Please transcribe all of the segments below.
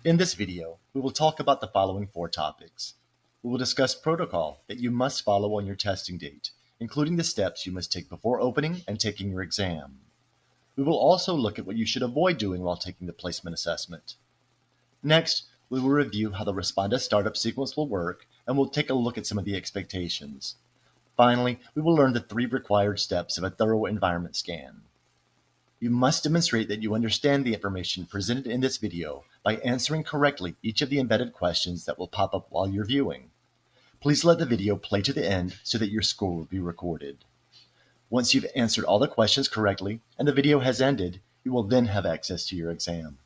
In this video, we will talk about the following 4 topics. We will discuss protocol that you must follow on your testing date, including the steps you must take before opening and taking your exam. We will also look at what you should avoid doing while taking the placement assessment. Next, we will review how the Respondus startup sequence will work, and we'll take a look at some of the expectations. Finally, we will learn the 3 required steps of a thorough environment scan. You must demonstrate that you understand the information presented in this video by answering correctly each of the embedded questions that will pop up while you're viewing. Please let the video play to the end so that your score will be recorded. Once you've answered all the questions correctly and the video has ended, you will then have access to your exam.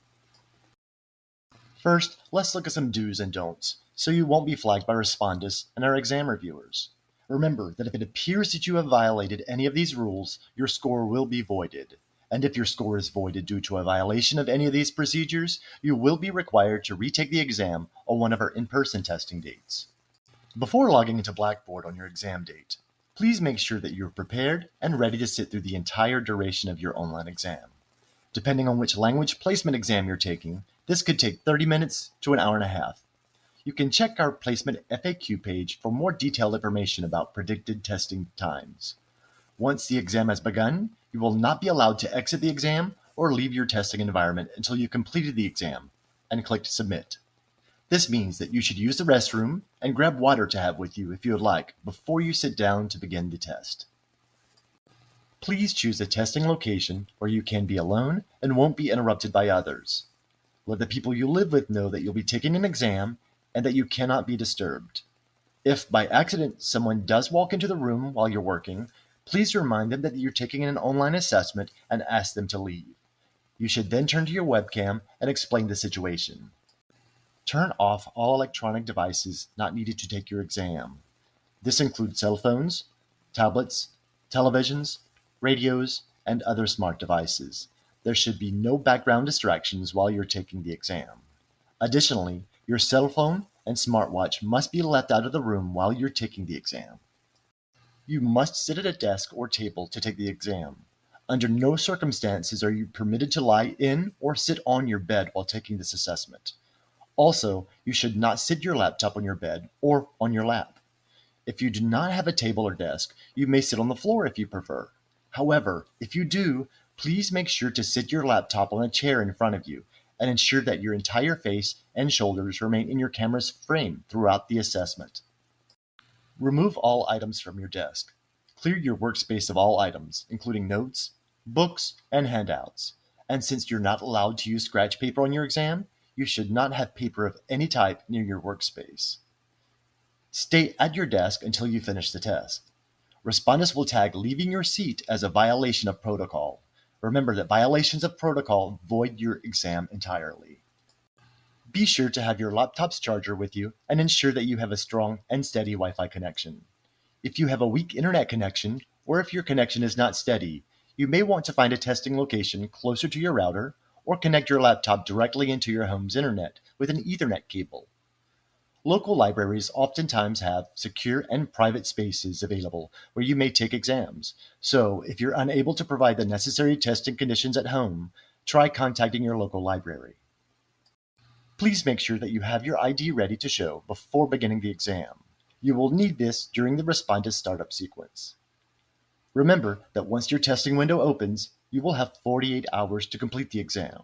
First, let's look at some do's and don'ts, so you won't be flagged by Respondus and our exam reviewers. Remember that if it appears that you have violated any of these rules, your score will be voided. And if your score is voided due to a violation of any of these procedures, you will be required to retake the exam on one of our in-person testing dates. Before logging into Blackboard on your exam date, please make sure that you're prepared and ready to sit through the entire duration of your online exam. Depending on which language placement exam you're taking, this could take 30 minutes to an hour and a half. You can check our placement FAQ page for more detailed information about predicted testing times. Once the exam has begun, you will not be allowed to exit the exam or leave your testing environment until you completed the exam and clicked Submit. This means that you should use the restroom and grab water to have with you if you would like before you sit down to begin the test. Please choose a testing location where you can be alone and won't be interrupted by others. Let the people you live with know that you'll be taking an exam and that you cannot be disturbed. If by accident someone does walk into the room while you're working, please remind them that you're taking an online assessment and ask them to leave. You should then turn to your webcam and explain the situation. Turn off all electronic devices not needed to take your exam. This includes cell phones, tablets, televisions, radios, and other smart devices. There should be no background distractions while you're taking the exam. Additionally, your cell phone and smartwatch must be left out of the room while you're taking the exam. You must sit at a desk or table to take the exam. Under no circumstances are you permitted to lie in or sit on your bed while taking this assessment. Also, you should not sit your laptop on your bed or on your lap. If you do not have a table or desk, you may sit on the floor if you prefer. However, if you do, please make sure to sit your laptop on a chair in front of you and ensure that your entire face and shoulders remain in your camera's frame throughout the assessment. Remove all items from your desk. Clear your workspace of all items, including notes, books, and handouts. And since you're not allowed to use scratch paper on your exam, you should not have paper of any type near your workspace. Stay at your desk until you finish the test. Respondus will tag leaving your seat as a violation of protocol. Remember that violations of protocol void your exam entirely. Be sure to have your laptop's charger with you and ensure that you have a strong and steady Wi-Fi connection. If you have a weak internet connection, or if your connection is not steady, you may want to find a testing location closer to your router or connect your laptop directly into your home's internet with an Ethernet cable. Local libraries oftentimes have secure and private spaces available where you may take exams. So if you're unable to provide the necessary testing conditions at home, try contacting your local library. Please make sure that you have your ID ready to show before beginning the exam. You will need this during the Respondus startup sequence. Remember that once your testing window opens, you will have 48 hours to complete the exam.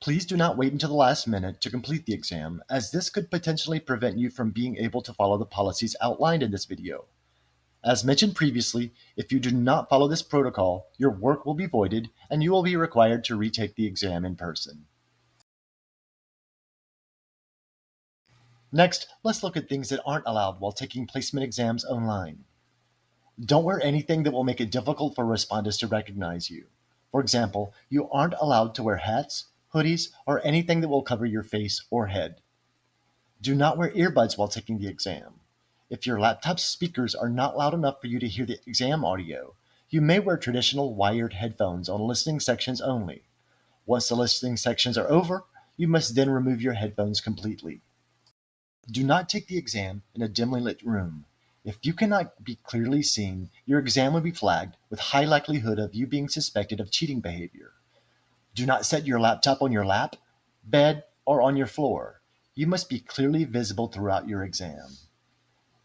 Please do not wait until the last minute to complete the exam, as this could potentially prevent you from being able to follow the policies outlined in this video. As mentioned previously, if you do not follow this protocol, your work will be voided and you will be required to retake the exam in person. Next, let's look at things that aren't allowed while taking placement exams online. Don't wear anything that will make it difficult for Respondus to recognize you. For example, you aren't allowed to wear hats, hoodies, or anything that will cover your face or head. Do not wear earbuds while taking the exam. If your laptop's speakers are not loud enough for you to hear the exam audio, you may wear traditional wired headphones on listening sections only. Once the listening sections are over, you must then remove your headphones completely. Do not take the exam in a dimly lit room. If you cannot be clearly seen, your exam will be flagged with high likelihood of you being suspected of cheating behavior. Do not set your laptop on your lap, bed, or on your floor. You must be clearly visible throughout your exam.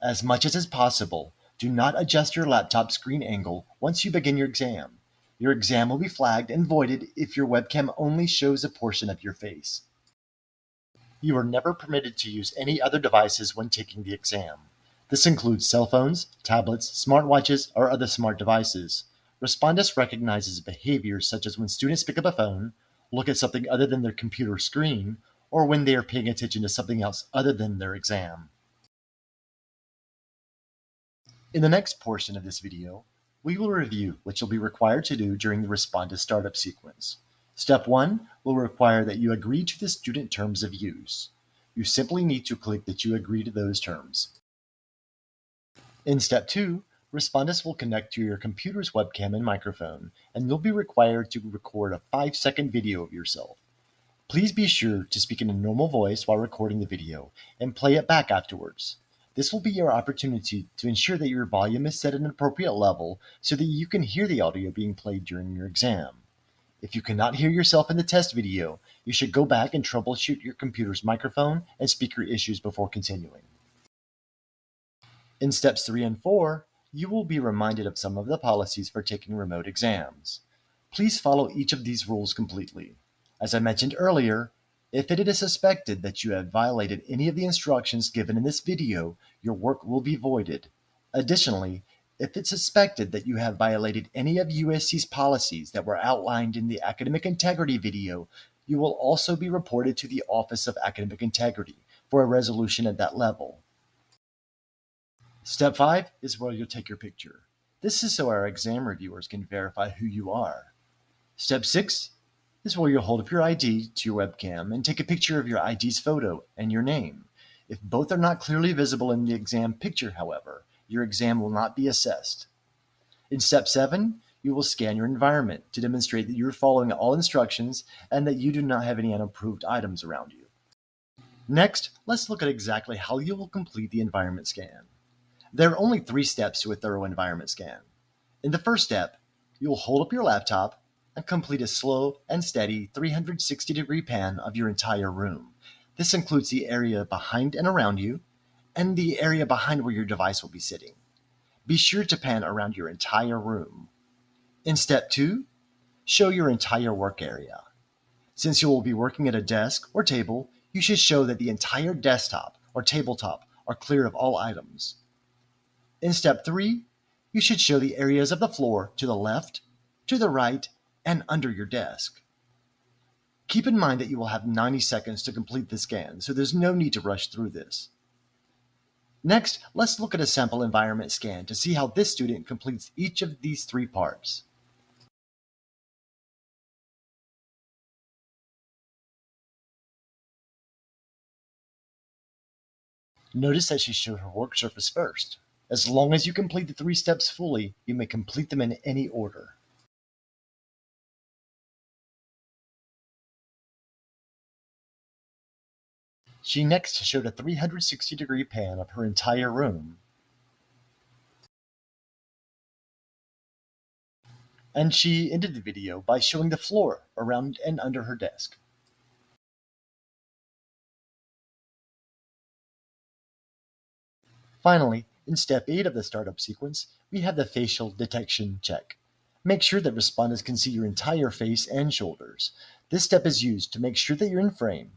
As much as is possible, do not adjust your laptop screen angle once you begin your exam. Your exam will be flagged and voided if your webcam only shows a portion of your face. You are never permitted to use any other devices when taking the exam. This includes cell phones, tablets, smartwatches, or other smart devices. Respondus recognizes behaviors such as when students pick up a phone, look at something other than their computer screen, or when they are paying attention to something else other than their exam. In the next portion of this video, we will review what you'll be required to do during the Respondus startup sequence. Step 1 will require that you agree to the student terms of use. You simply need to click that you agree to those terms. In Step 2, Respondus will connect to your computer's webcam and microphone, and you'll be required to record a 5-second video of yourself. Please be sure to speak in a normal voice while recording the video and play it back afterwards. This will be your opportunity to ensure that your volume is set at an appropriate level so that you can hear the audio being played during your exam. If you cannot hear yourself in the test video, you should go back and troubleshoot your computer's microphone and speaker issues before continuing. In Steps 3 and 4, you will be reminded of some of the policies for taking remote exams. Please follow each of these rules completely. As I mentioned earlier, if it is suspected that you have violated any of the instructions given in this video, your work will be voided. Additionally, if it's suspected that you have violated any of USC's policies that were outlined in the Academic Integrity video, you will also be reported to the Office of Academic Integrity for a resolution at that level. Step 5 is where you'll take your picture. This is so our exam reviewers can verify who you are. Step 6 is where you'll hold up your ID to your webcam and take a picture of your ID's photo and your name. If both are not clearly visible in the exam picture, however, your exam will not be assessed. In Step 7, you will scan your environment to demonstrate that you're following all instructions and that you do not have any unapproved items around you. Next, let's look at exactly how you will complete the environment scan. There are only 3 steps to a thorough environment scan. In the first step, you will hold up your laptop and complete a slow and steady 360-degree pan of your entire room. This includes the area behind and around you, and the area behind where your device will be sitting. Be sure to pan around your entire room. In Step 2, show your entire work area. Since you will be working at a desk or table, you should show that the entire desktop or tabletop are clear of all items. In Step 3, you should show the areas of the floor to the left, to the right, and under your desk. Keep in mind that you will have 90 seconds to complete the scan, so there's no need to rush through this. Next, let's look at a sample environment scan to see how this student completes each of these 3 parts. Notice that she showed her work surface first. As long as you complete the 3 steps fully, you may complete them in any order. She next showed a 360-degree pan of her entire room. And she ended the video by showing the floor around and under her desk. Finally, in Step 8 of the startup sequence, we have the facial detection check. Make sure that respondents can see your entire face and shoulders. This step is used to make sure that you're in frame.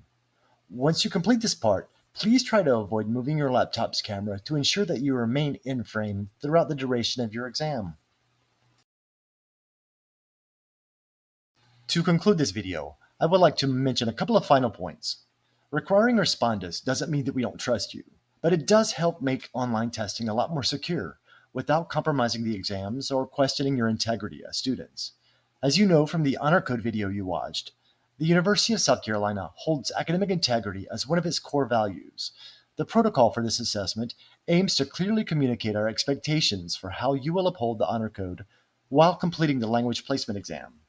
Once you complete this part, please try to avoid moving your laptop's camera to ensure that you remain in frame throughout the duration of your exam. To conclude this video, I would like to mention a couple of final points. Requiring Respondus doesn't mean that we don't trust you, but it does help make online testing a lot more secure without compromising the exams or questioning your integrity as students. As you know from the Honor Code video you watched, the University of South Carolina holds academic integrity as one of its core values. The protocol for this assessment aims to clearly communicate our expectations for how you will uphold the Honor Code while completing the language placement exam.